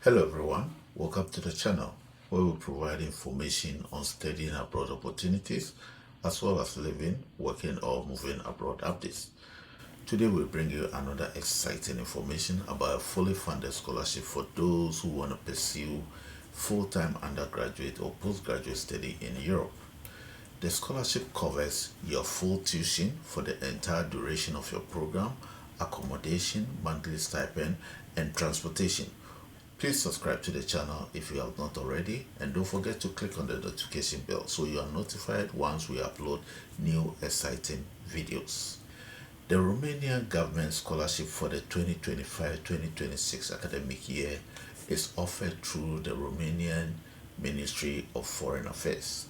Hello everyone, welcome to the channel where we provide information on studying abroad opportunities as well as living, working or moving abroad updates. Today we bring you another exciting information about a fully funded scholarship for those who want to pursue full-time undergraduate or postgraduate study in Europe. The scholarship covers your full tuition for the entire duration of your program, accommodation, monthly stipend, and transportation. Please subscribe to the channel if you have not already, and don't forget to click on the notification bell so you are notified once we upload new exciting videos. The Romanian government scholarship for the 2025-2026 academic year is offered through the Romanian Ministry of Foreign Affairs.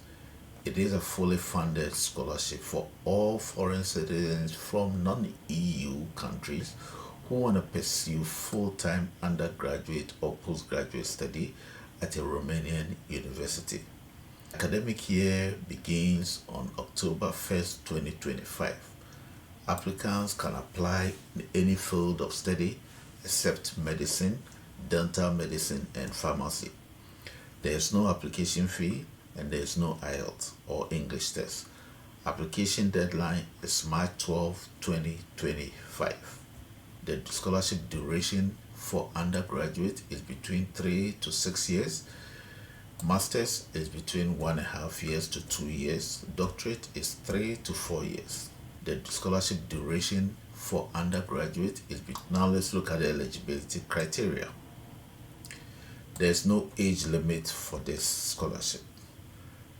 It is a fully funded scholarship for all foreign citizens from non-EU countries who want to pursue full-time undergraduate or postgraduate study at a Romanian university. Academic year begins on October 1st, 2025. Applicants can apply in any field of study except medicine, dental medicine, and pharmacy. There is no application fee and there is no IELTS or English test. Application deadline is March 12, 2025. The scholarship duration for undergraduate is between 3 to 6 years. Master's is between 1.5 years to 2 years. Doctorate is 3 to 4 years. The scholarship duration for undergraduate is now let's look at the eligibility criteria. There's no age limit for this scholarship.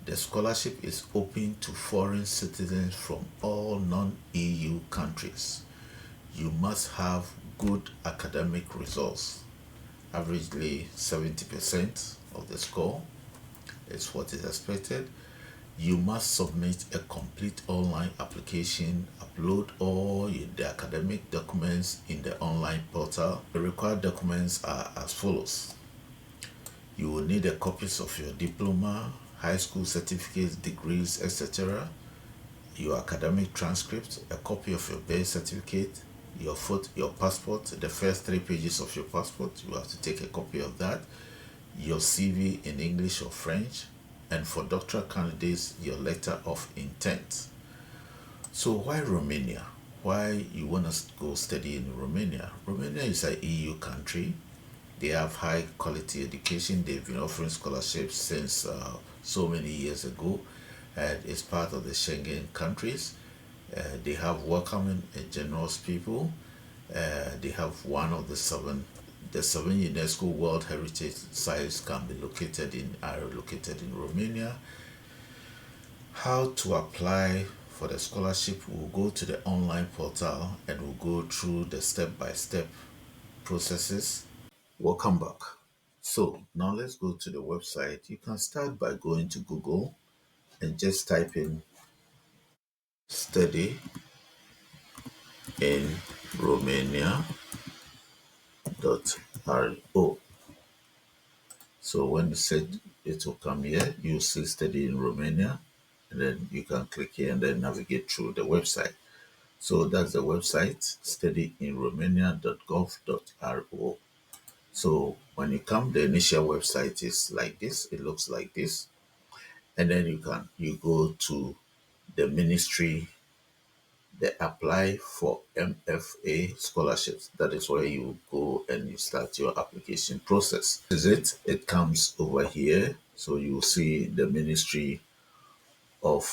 The scholarship is open to foreign citizens from all non-EU countries. You must have good academic results. Averagely 70% of the score is what is expected. You must submit a complete online application, upload all the academic documents in the online portal. The required documents are as follows. You will need a copies of your diploma, high school certificates, degrees, etc., your academic transcript, a copy of your birth certificate, your passport, the first 3 pages of your passport, you have to take a copy of that, your CV in English or French, and for doctoral candidates, your letter of intent. So why Romania? Why you want to go study in Romania? Romania is an EU country. They have high quality education. They've been offering scholarships since so many years ago, and it's part of the Schengen countries. They have welcoming and generous people. They have one of the seven UNESCO World Heritage Sites are located in Romania. How to apply for the scholarship? We'll go to the online portal and we'll go through the step-by-step processes. Welcome back. So now let's go to the website. You can start by going to Google and just type in study in Romania.ro. So when you set it will come here, you see study in Romania, and then you can click here and then navigate through the website. So that's the website, studyinromania.gov.ro. So when you come, the initial website is like this. It looks like this. And then you go to the ministry, they apply for MFA scholarships. That is where you go and you start your application process. This is it. It comes over here. So you see the Ministry of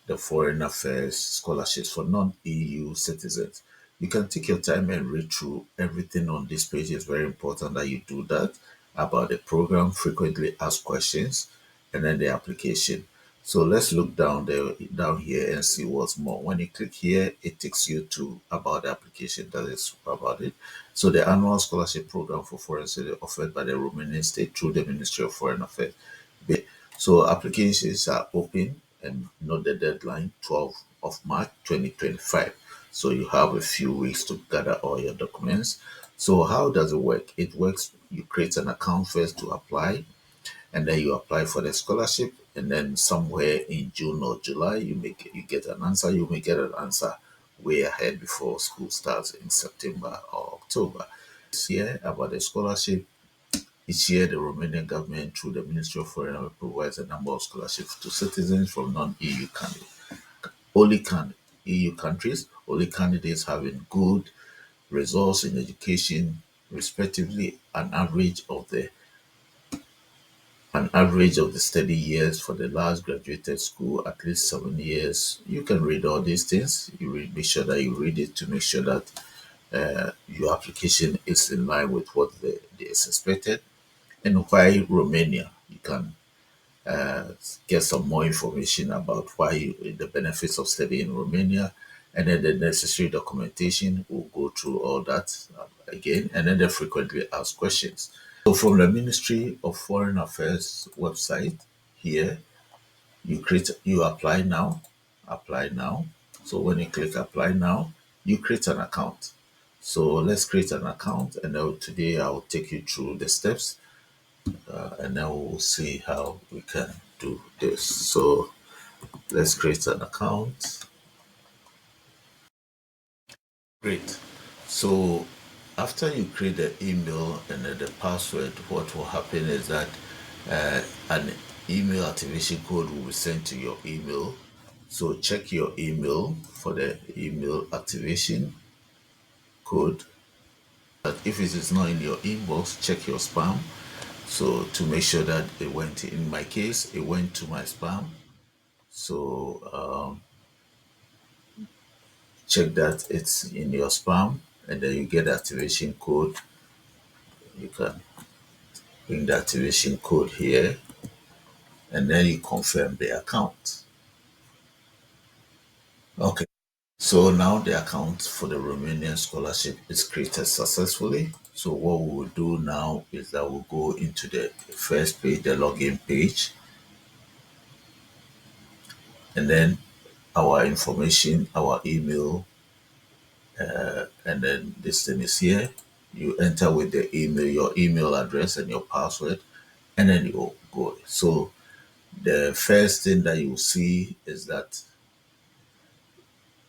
the Foreign Affairs scholarships for non-EU citizens. You can take your time and read through everything on this page. It's very important that you do that about the program, frequently asked questions, and then the application. So let's look down here and see what's more. When you click here, it takes you to about the application. That is about it. So the annual scholarship program for foreign citizens offered by the Romanian state through the Ministry of Foreign Affairs. So applications are open and not the deadline 12th of March 2025. So you have a few weeks to gather all your documents. So how does it work? It works, you create an account first to apply, and then you apply for the scholarship, and then somewhere in June or July you get an answer. You may get an answer way ahead before school starts in September or October. Here about the scholarship, Each year, the Romanian government, through the Ministry of Foreign Affairs, provides a number of scholarships to citizens from non-EU countries. Only EU countries, only candidates having good results in education, respectively, an average of the study years for the last graduated school, at least 7 years. You can read all these things. Make sure that you read it to make sure that your application is in line with what is expected. And why Romania? You can uh, get some more information about the benefits of studying in Romania, and then the necessary documentation. We'll go through all that again, and then the frequently asked questions. So, from the Ministry of Foreign Affairs website here, you apply now, apply now. So, when you click apply now, you create an account. So, let's create an account, and now today I'll take you through the steps, and then we'll see how we can do this. So let's create an account. Great. So after you create the email and then the password, what will happen is that an email activation code will be sent to your email. So check your email for the email activation code. But if it is not in your inbox, check your spam. So to make sure that it went, in my case, it went to my spam. So check that it's in your spam, and then you get the activation code. You can bring the activation code here, and then you confirm the account. Okay. So now the account for the Romanian scholarship is created successfully. So what we will do now is that we'll go into the first page, the login page, and then our information, our email, and then this thing is here. You enter with the email, your email address and your password, and then you go. So the first thing that you see is that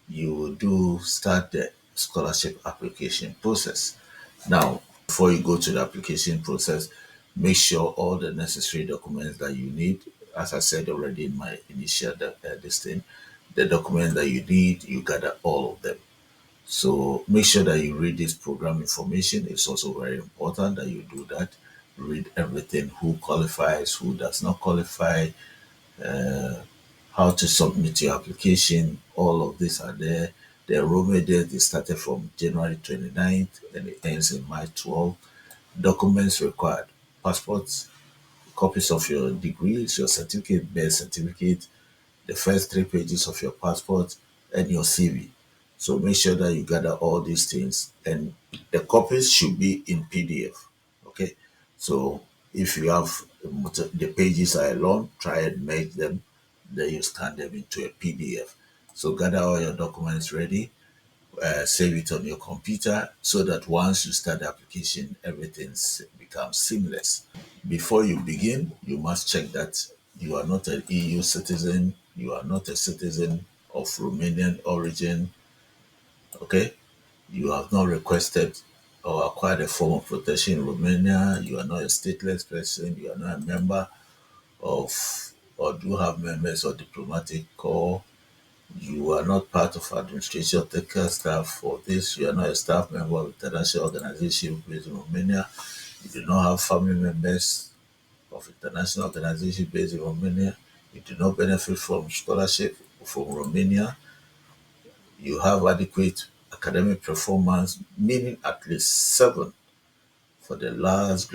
you will do start the scholarship application process. Now, before you go to the application process, make sure all the necessary documents that you need, as I said already in my initial this thing, the documents that you need, you gather all of them. So make sure that you read this program information. It's also very important that you do that. Read everything: who qualifies, who does not qualify, how to submit your application. All of these are there. The enrollment date is started from January 29th and it ends in March 12th. Documents required: passports, copies of your degrees, your certificate, birth certificate, the first 3 pages of your passport, and your CV. So make sure that you gather all these things, and the copies should be in PDF. Okay. So if you have the pages are long, try and make them, then you scan them into a PDF. So gather all your documents ready, save it on your computer so that once you start the application, everything becomes seamless. Before you begin, you must check that you are not an EU citizen, you are not a citizen of Romanian origin, okay? You have not requested or acquired a form of protection in Romania, you are not a stateless person, you are not a member of, or do have members or diplomatic corps, you are not part of administration or technical staff for this, you are not a staff member of international organization based in Romania, you do not have family members of international organization based in Romania. You do not benefit from scholarship from Romania. You have adequate academic performance, meaning at least 7 for the last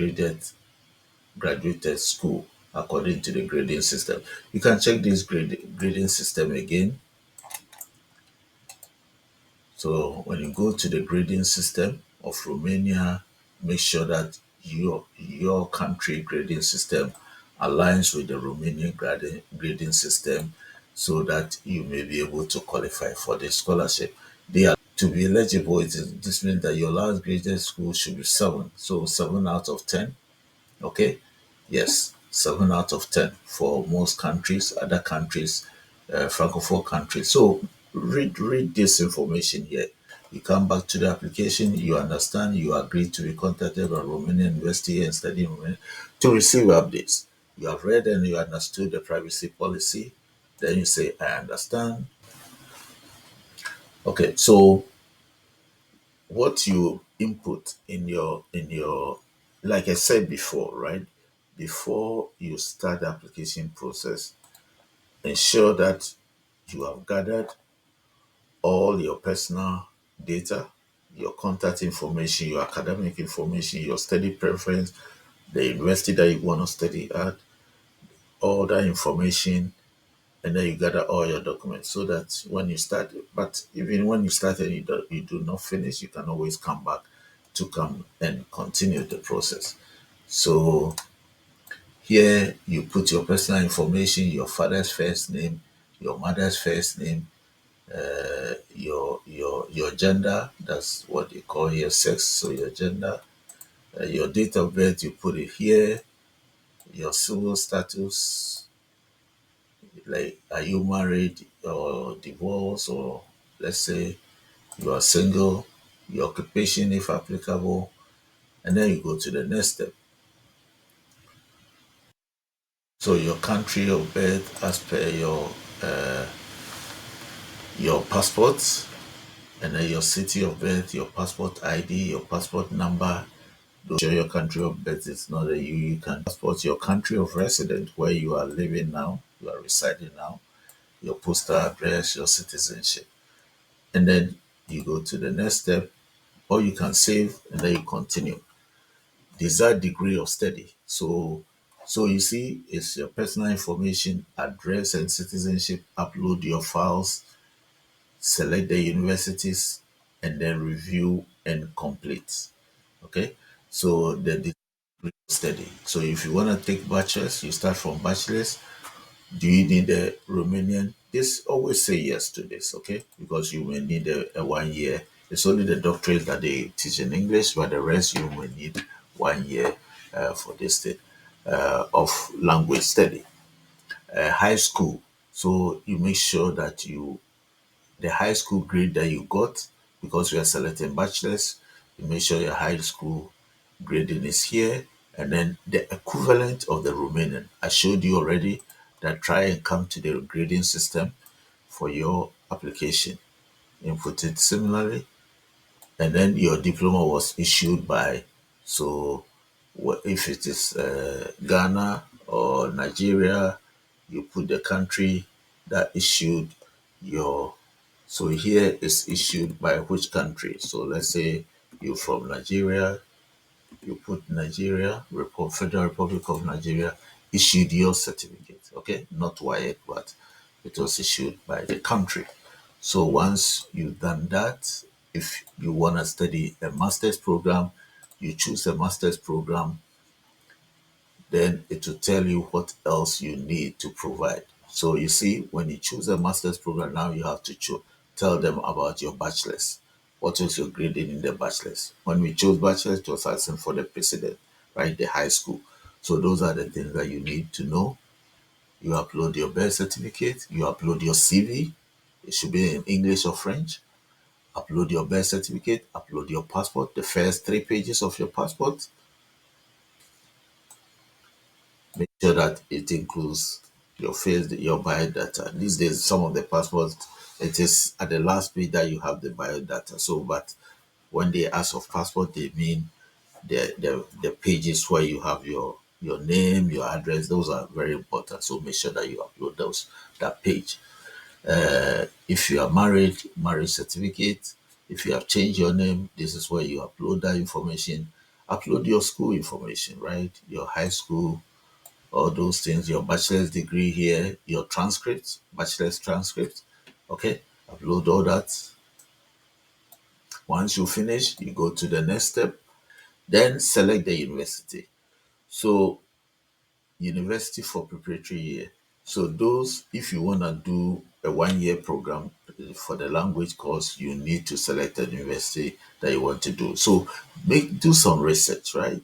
graduated school according to the grading system. You can check this grading system again. So when you go to the grading system of Romania, make sure that your country grading system aligns with the Romanian grading system so that you may be able to qualify for the scholarship. To be eligible, this means that your last graded school should be 7. So 7 out of 10. Okay. Yes, 7 out of 10 for most countries, other countries, francophone countries. So read this information here. You come back to the application, you understand, you agree to be contacted by Romanian University and study in Romania to receive updates. You have read and you understood the privacy policy. Then you say, I understand. Okay, so what you input in your like I said before, right? Before you start the application process, ensure that you have gathered all your personal data, your contact information, your academic information, your study preference, the university that you want to study at, all that information, and then you gather all your documents so that when you start, but even when you start and you do not finish, you can always come back to come and continue the process. So here you put your personal information, your father's first name, your mother's first name, your gender. That's what they call here sex. So your gender, your date of birth, you put it here. Your civil status, like are you married or divorced, or let's say you are single. Your occupation, if applicable, and then you go to the next step. So your country of birth, as per your passports, and then your city of birth, your passport ID, your passport number. Show your country of birth is not a you can passport your country of residence where you are living now, you are residing now, your postal address, your citizenship. And then you go to the next step, or you can save and then you continue. Desired degree of study. So you see, it's your personal information, address and citizenship, upload your files, select the universities, and then review and complete. Okay, so the degree of study. So if you want to take bachelor's, you start from bachelor's. Do you need a Romanian? This always say yes to this, okay? Because you may need a 1 year. It's only the doctorate that they teach in English, but the rest you may need 1 year for this thing of language study. High school. So you make sure that the high school grade that you got, because we are selecting bachelors, you make sure your high school grading is here, and then the equivalent of the Romanian. I showed you already that try and come to the grading system for your application. Input it similarly, and then your diploma was issued by, so if it is Ghana or Nigeria, you put the country that issued your, so here is issued by which country. So let's say you're from Nigeria, you put Nigeria, Federal Republic of Nigeria, issued your certificate. Okay, not WIAC, but it was issued by the country. So once you've done that, if you want to study a master's program, you choose a master's program, then it will tell you what else you need to provide. So you see, when you choose a master's program, now you have to tell them about your bachelor's. What was your grading in the bachelor's? When we chose bachelor's, it was asking for the precedent, right? The high school. So those are the things that you need to know. You upload your birth certificate, you upload your CV. It should be in English or French. Upload your birth certificate, upload your passport, the first 3 pages of your passport. Make sure that it includes your face, your biodata. These days, some of the passports, it is at the last page that you have the biodata. So, but when they ask of passport, they mean the pages where you have your name, your address. Those are very important. So make sure that you upload that page. If you are married, marriage certificate. If you have changed your name, this is where you upload that information. Upload your school information, right? Your high school, all those things, your bachelor's degree here, your transcripts, bachelor's transcript. Okay, upload all that. Once you finish, you go to the next step, then select the university. So, university for preparatory year. So, those, if you want to do a 1 year program for the language course, you need to select a university that you want to do. So, do some research, right?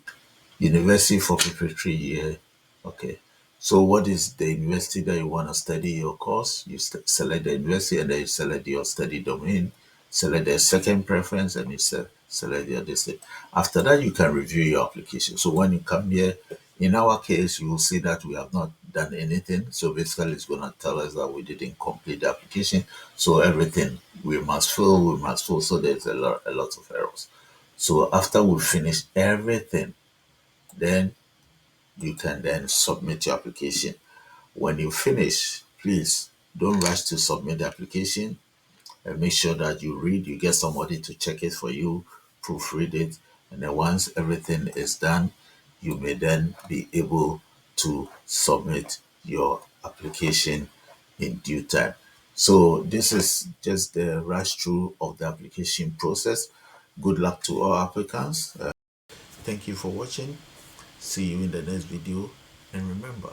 University for preparatory year. Okay. So what is the university that you want to study your course? You select the university and then you select your study domain. select the second preference, and you select your district. After that, you can review your application. So when you come here, in our case, you will see that we have not done anything. So basically, it's going to tell us that we didn't complete the application. So everything we must fill, we must fill. So there's a lot of errors. So after we finish everything, then you can then submit your application. When you finish, please don't rush to submit the application, and make sure that you get somebody to check it for you, proofread it, and then once everything is done, you may then be able to submit your application in due time. So this is just the rush through of the application process. Good luck to all applicants. Thank you for watching. See you in the next video. And remember,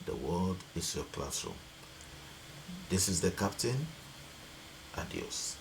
the world is your classroom. This is the captain. Adios.